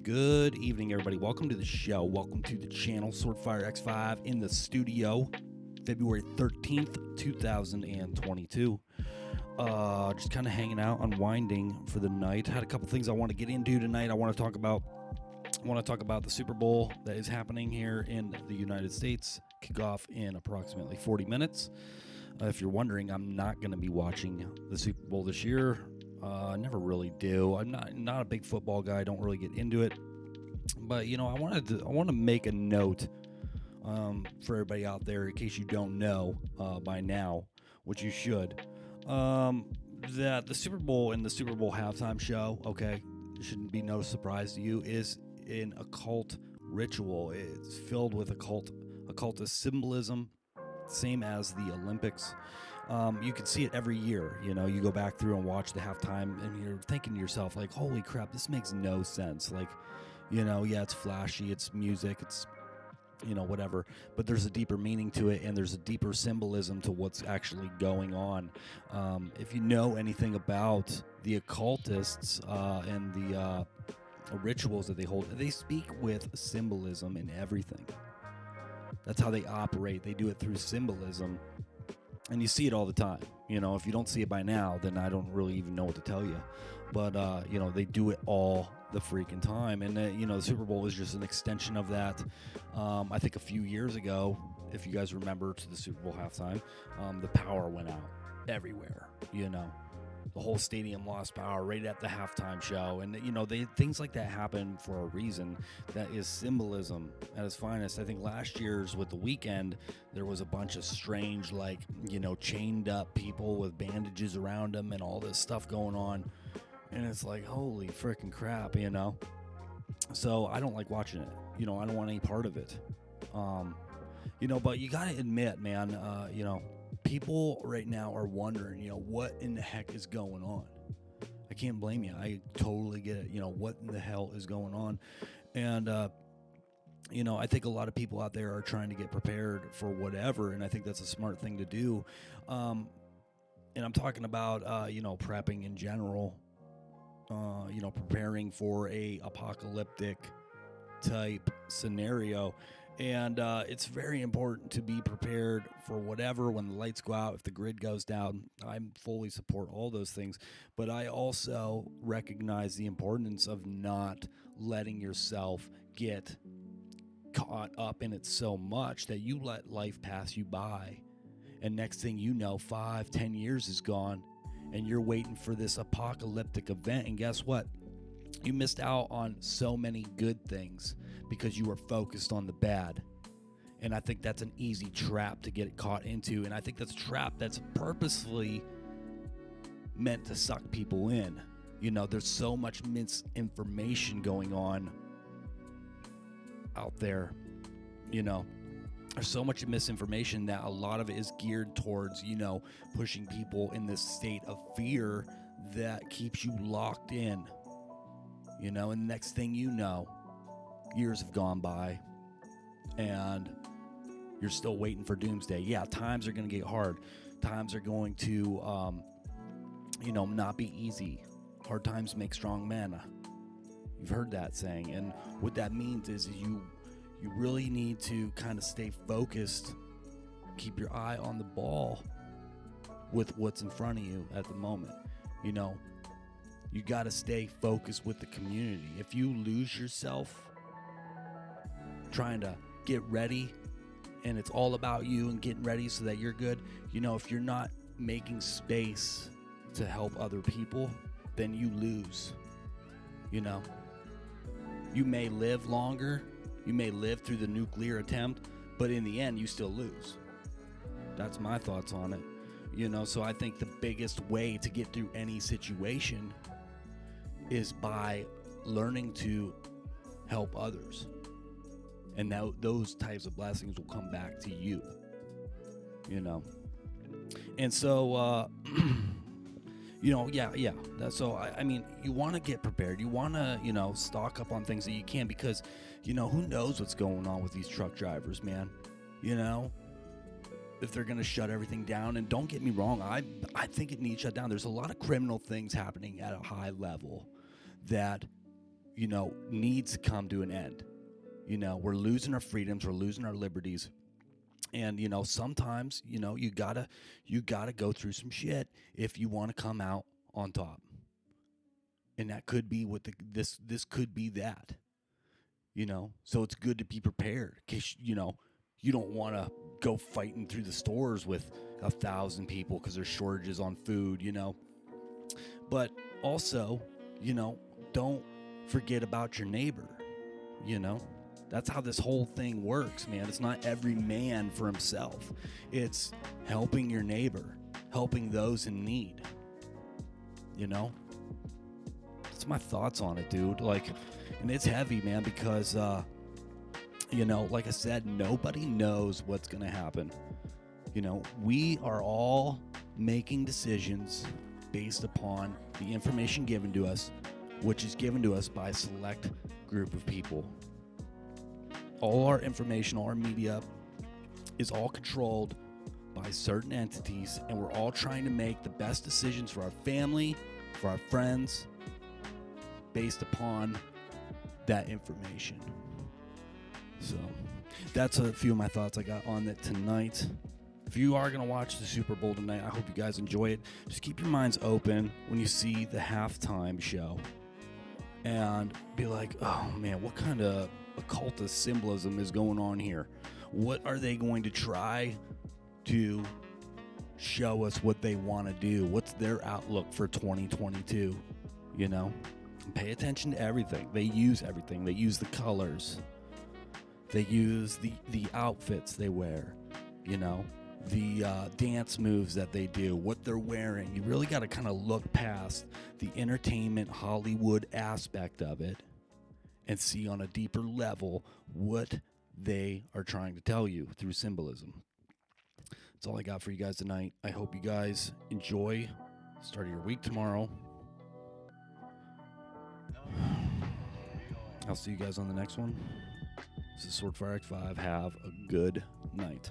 Good evening, everybody. Welcome to the show. Welcome to the channel. Swordfire X5 in the studio, February 13th, 2022. Just kind of hanging out, unwinding for the night. Had a couple things I want to get into tonight. I want to talk about the Super Bowl that is happening here in the United States. Kick off in approximately 40 minutes. If you're wondering, I'm not going to be watching the Super Bowl this year. I never really do. I'm not a big football guy. I don't really get into it. But I want to make a note for everybody out there, in case you don't know by now, which you should, that the Super Bowl and the Super Bowl halftime show, okay, shouldn't be no surprise to you, is an occult ritual. It's filled with occultist symbolism, same as the Olympics. You can see it every year. You go back through and watch the halftime and you're thinking to yourself, like, holy crap, this makes no sense. Like, yeah, it's flashy, it's music, it's, whatever, but there's a deeper meaning to it, and there's a deeper symbolism to what's actually going on. If you know anything about the occultists and the rituals that they hold, they speak with symbolism in everything. That's how they operate. They do it through symbolism. And you see it all the time. If you don't see it by now, then I don't really even know what to tell you. But, they do it all the freaking time. And, the Super Bowl is just an extension of that. I think a few years ago, if you guys remember, to the Super Bowl halftime, the power went out everywhere, The whole stadium lost power right at the halftime show. And, things like that happen for a reason. That is symbolism at its finest. I think last year's with the weekend, there was a bunch of strange, chained up people with bandages around them and all this stuff going on. And it's like, holy freaking crap, So I don't like watching it. I don't want any part of it. But you got to admit, man, people right now are wondering, what in the heck is going on? I can't blame you. I totally get it. What in the hell is going on? And, I think a lot of people out there are trying to get prepared for whatever, and I think that's a smart thing to do. And I'm talking about, prepping in general, preparing for a apocalyptic type scenario. And it's very important to be prepared for whatever, when the lights go out, if the grid goes down. I fully support all those things. But I also recognize the importance of not letting yourself get caught up in it so much that you let life pass you by. And next thing you know, 5-10 years is gone, and you're waiting for this apocalyptic event. And guess what? You missed out on so many good things because you were focused on the bad. And I think that's an easy trap to get caught into. And I think that's a trap that's purposefully meant to suck people in. There's so much misinformation going on out there. There's so much misinformation that a lot of it is geared towards, pushing people in this state of fear that keeps you locked in. And the next thing you know, years have gone by and you're still waiting for doomsday. Yeah, times are going to get hard. Times are going to, not be easy. Hard times make strong men. You've heard that saying. And what that means is you really need to kind of stay focused, keep your eye on the ball with what's in front of you at the moment. You got to stay focused with the community. If you lose yourself trying to get ready and it's all about you and getting ready so that you're good, if you're not making space to help other people, then you lose. You may live longer, you may live through the nuclear attempt, but in the end, you still lose. That's my thoughts on it. So I think the biggest way to get through any situation is by learning to help others. And now those types of blessings will come back to you. And so, yeah. So, I mean, you want to get prepared. You want to, stock up on things that you can, because, who knows what's going on with these truck drivers, man. If they're going to shut everything down. And don't get me wrong, I think it needs shut down. There's a lot of criminal things happening at a high level that needs to come to an end. We're losing our freedoms, we're losing our liberties. And, sometimes, you gotta go through some shit if you want to come out on top. And that could be what this could be that, so it's good to be prepared in case, you don't want to go fighting through the stores with 1,000 people because there's shortages on food, but also, don't forget about your neighbor, That's how this whole thing works, man. It's not every man for himself. It's helping your neighbor, helping those in need, That's my thoughts on it, dude. And it's heavy, man, because, like I said, nobody knows what's going to happen. We are all making decisions based upon the information given to us, which is given to us by a select group of people. All our information, all our media is all controlled by certain entities, and we're all trying to make the best decisions for our family, for our friends, based upon that information. So that's a few of my thoughts I got on it tonight. If you are going to watch the Super Bowl tonight, I hope you guys enjoy it. Just keep your minds open when you see the halftime show and be like, oh man, what kind of occultist symbolism is going on here? What are they going to try to show us what they want to do? What's their outlook for 2022? And pay attention to everything. They use everything. They use the colors. They use the outfits they wear, the dance moves that they do, what they're wearing. You really got to kind of look past the entertainment Hollywood aspect of it and see on a deeper level what they are trying to tell you through symbolism. That's all I got for you guys tonight. I hope you guys enjoy the start of your week tomorrow. I'll see you guys on the next one. This is Swordfire X5. Have a good night.